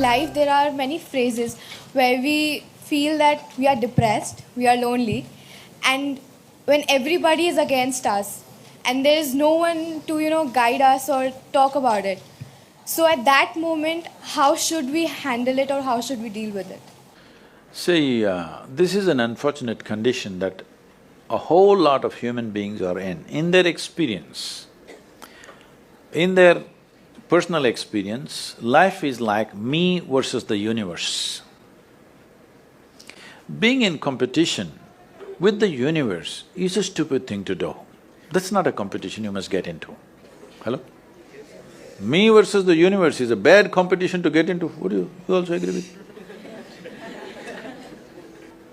life there are many phases where we feel that we are depressed, we are lonely, and when everybody is against us and there is no one to, guide us or talk about it. So at that moment, how should we handle it or how should we deal with it? See, this is an unfortunate condition that a whole lot of human beings are in. In their experience, in their personal experience, life is like me versus the universe. Being in competition with the universe is a stupid thing to do. That's not a competition you must get into. Hello? Me versus the universe is a bad competition to get into. Would you also agree with me?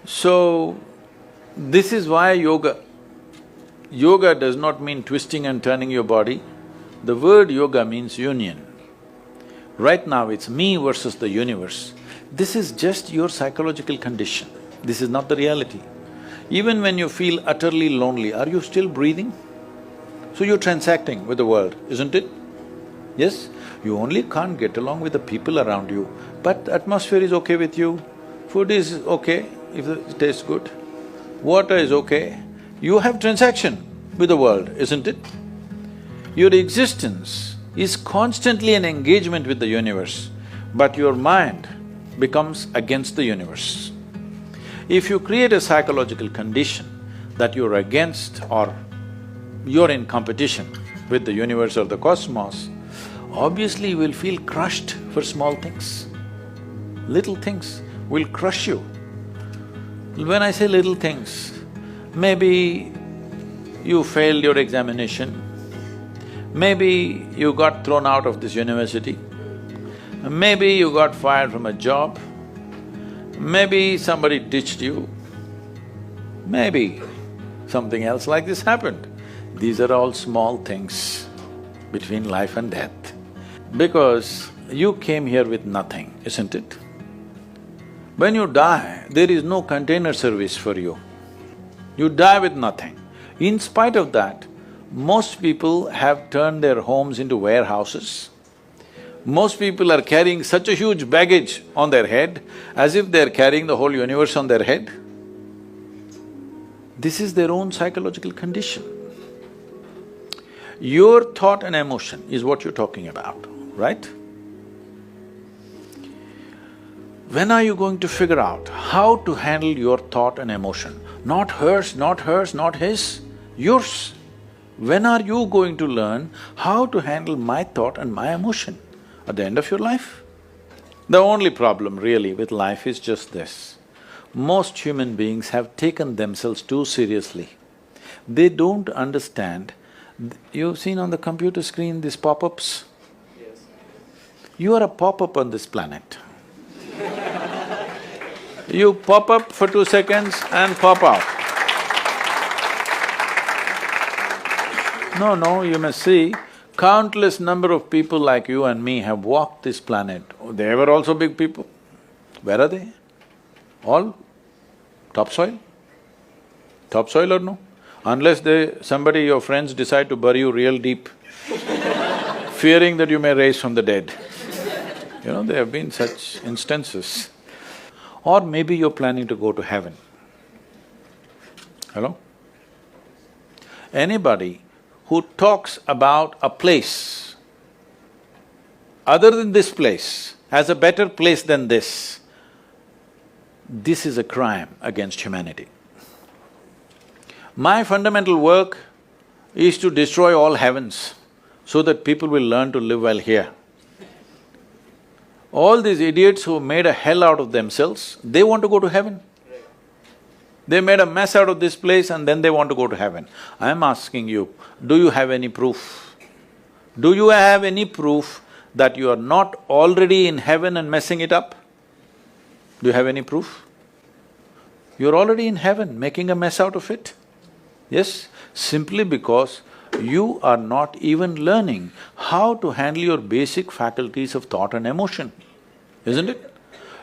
So, this is why yoga does not mean twisting and turning your body. The word yoga means union. Right now it's me versus the universe. This is just your psychological condition. This is not the reality. Even when you feel utterly lonely, are you still breathing? So you're transacting with the world, isn't it? Yes? You only can't get along with the people around you, but the atmosphere is okay with you, food is okay if it tastes good, water is okay. You have transaction with the world, isn't it? Your existence is constantly an engagement with the universe, but your mind becomes against the universe. If you create a psychological condition that you're against or you're in competition with the universe or the cosmos, obviously you will feel crushed for small things. Little things will crush you. When I say little things, maybe you failed your examination, maybe you got thrown out of this university, maybe you got fired from a job, maybe somebody ditched you, maybe something else like this happened. These are all small things between life and death. Because you came here with nothing, isn't it? When you die, there is no container service for you. You die with nothing. In spite of that, most people have turned their homes into warehouses. Most people are carrying such a huge baggage on their head, as if they're carrying the whole universe on their head. This is their own psychological condition. Your thought and emotion is what you're talking about, right? When are you going to figure out how to handle your thought and emotion? Not hers, not hers, not his, yours. When are you going to learn how to handle my thought and my emotion? At the end of your life? The only problem really with life is just this. Most human beings have taken themselves too seriously. They don't understand. You've seen on the computer screen these pop-ups? Yes. You are a pop-up on this planet. You pop up for 2 seconds and pop out. No, you must see, countless number of people like you and me have walked this planet. They were also big people. Where are they? All topsoil? Topsoil or no? Unless somebody, your friends decide to bury you real deep, fearing that you may rise from the dead. There have been such instances. Or maybe you're planning to go to heaven. Hello? Anybody who talks about a place other than this place as a better place than this is a crime against humanity. My fundamental work is to destroy all heavens so that people will learn to live well here. All these idiots who made a hell out of themselves, they want to go to heaven. They made a mess out of this place and then they want to go to heaven. I am asking you, do you have any proof? Do you have any proof that you are not already in heaven and messing it up? Do you have any proof? You're already in heaven, making a mess out of it. Yes, simply because you are not even learning how to handle your basic faculties of thought and emotion, isn't it?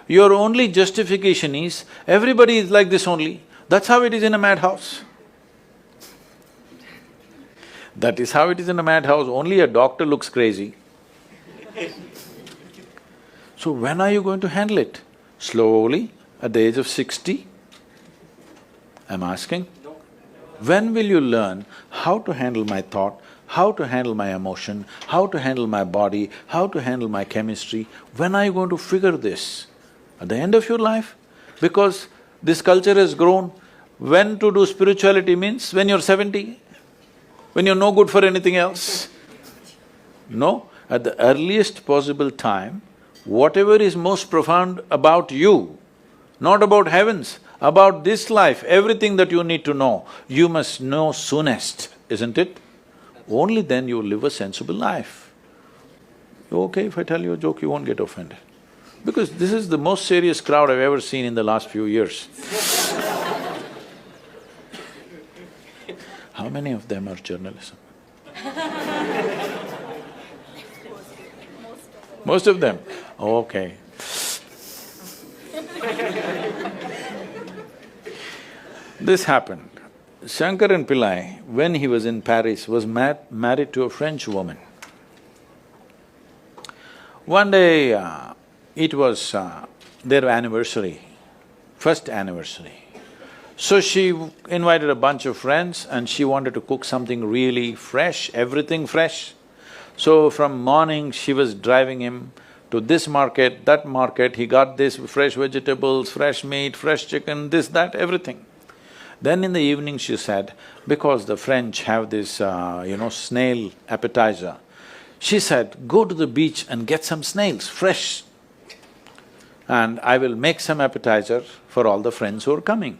Your only justification is, everybody is like this only, that's how it is in a madhouse. That is how it is in a madhouse, only a doctor looks crazy. So when are you going to handle it? Slowly, at the age of 60? I'm asking. When will you learn how to handle my thought, how to handle my emotion, how to handle my body, how to handle my chemistry? When are you going to figure this? At the end of your life? Because this culture has grown. When to do spirituality means when you're 70, when you're no good for anything else. No, at the earliest possible time, whatever is most profound about you, not about heavens, about this life, everything that you need to know, you must know soonest, isn't it? Only then you will live a sensible life. Okay, if I tell you a joke, you won't get offended. Because this is the most serious crowd I've ever seen in the last few years. How many of them are journalism? Most of them? Okay. This happened. Shankaran Pillai, when he was in Paris, was married to a French woman. One day, it was their anniversary, first anniversary. So she invited a bunch of friends and she wanted to cook something really fresh, everything fresh. So from morning, she was driving him to this market, that market, he got this fresh vegetables, fresh meat, fresh chicken, this, that, everything. Then in the evening she said, because the French have this, snail appetizer, she said, go to the beach and get some snails, fresh, and I will make some appetizer for all the friends who are coming.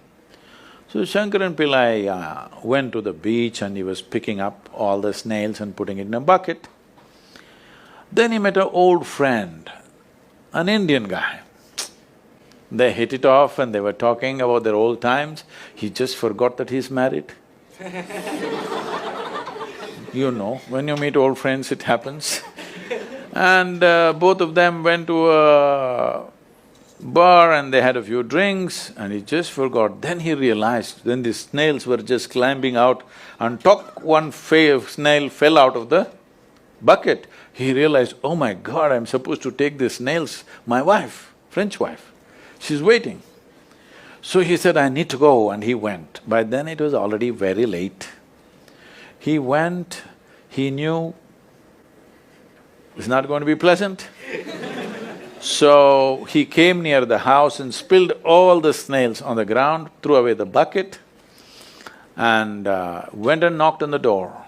So Shankaran Pillai went to the beach and he was picking up all the snails and putting it in a bucket. Then he met an old friend, an Indian guy. They hit it off and they were talking about their old times. He just forgot that he's married. You know, when you meet old friends, it happens. And both of them went to a bar and they had a few drinks and he just forgot. Then he realized, then the snails were just climbing out and one snail fell out of the bucket. He realized, oh my God, I'm supposed to take these snails, my wife, French wife, she's waiting. So he said, I need to go, and he went. By then it was already very late. He went, he knew it's not going to be pleasant. So he came near the house and spilled all the snails on the ground, threw away the bucket and went and knocked on the door.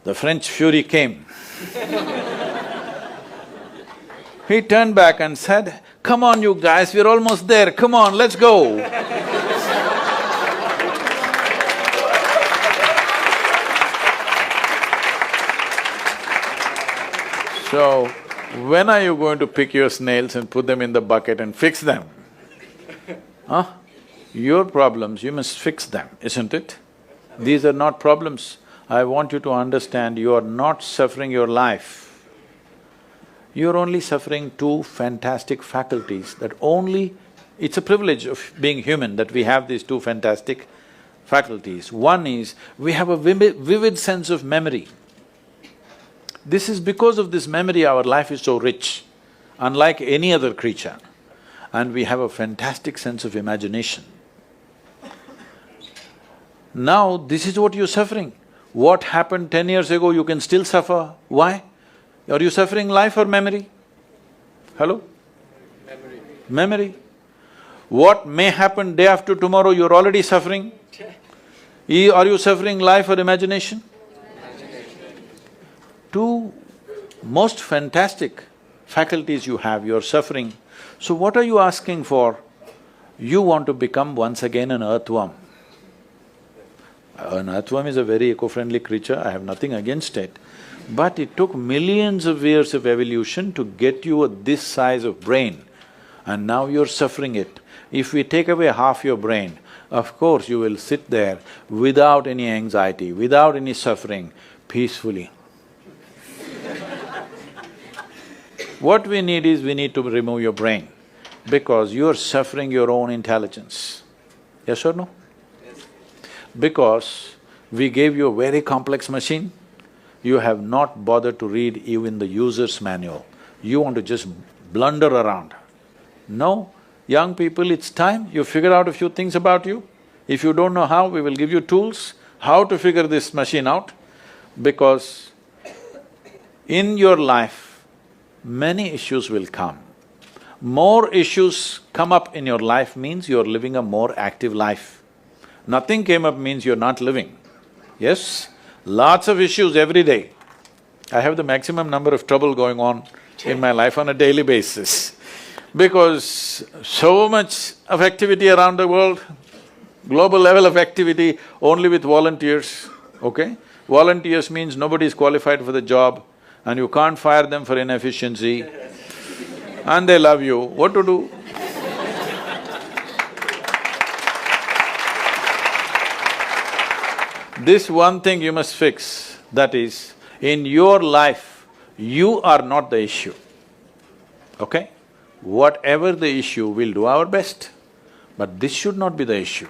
The French fury came. He turned back and said, come on you guys, we're almost there, come on, let's go. So, when are you going to pick your snails and put them in the bucket and fix them? Huh? Your problems, you must fix them, isn't it? These are not problems. I want you to understand, you are not suffering your life. You're only suffering two fantastic faculties that only… It's a privilege of being human that we have these two fantastic faculties. One is, we have a vivid sense of memory. This is because of this memory our life is so rich, unlike any other creature. And we have a fantastic sense of imagination. Now, this is what you're suffering. What happened 10 years ago, you can still suffer. Why? Are you suffering life or memory? Hello? Memory. What may happen day after tomorrow, you're already suffering. Are you suffering life or imagination? Two most fantastic faculties you have, you're suffering. So what are you asking for? You want to become once again an earthworm. An earthworm is a very eco-friendly creature, I have nothing against it. But it took millions of years of evolution to get you this size of brain, and now you're suffering it. If we take away half your brain, of course you will sit there without any anxiety, without any suffering, peacefully. What we need is, we need to remove your brain, because you're suffering your own intelligence. Yes or no? Yes. Because we gave you a very complex machine, you have not bothered to read even the user's manual. You want to just blunder around. No, young people, it's time you figure out a few things about you. If you don't know how, we will give you tools, how to figure this machine out, because in your life, many issues will come. More issues come up in your life means you're living a more active life. Nothing came up means you're not living. Yes? Lots of issues every day. I have the maximum number of trouble going on in my life on a daily basis, because so much of activity around the world, global level of activity only with volunteers, okay? Volunteers means nobody is qualified for the job and you can't fire them for inefficiency and they love you, what to do? This one thing you must fix, that is, in your life, you are not the issue, okay? Whatever the issue, we'll do our best, but this should not be the issue.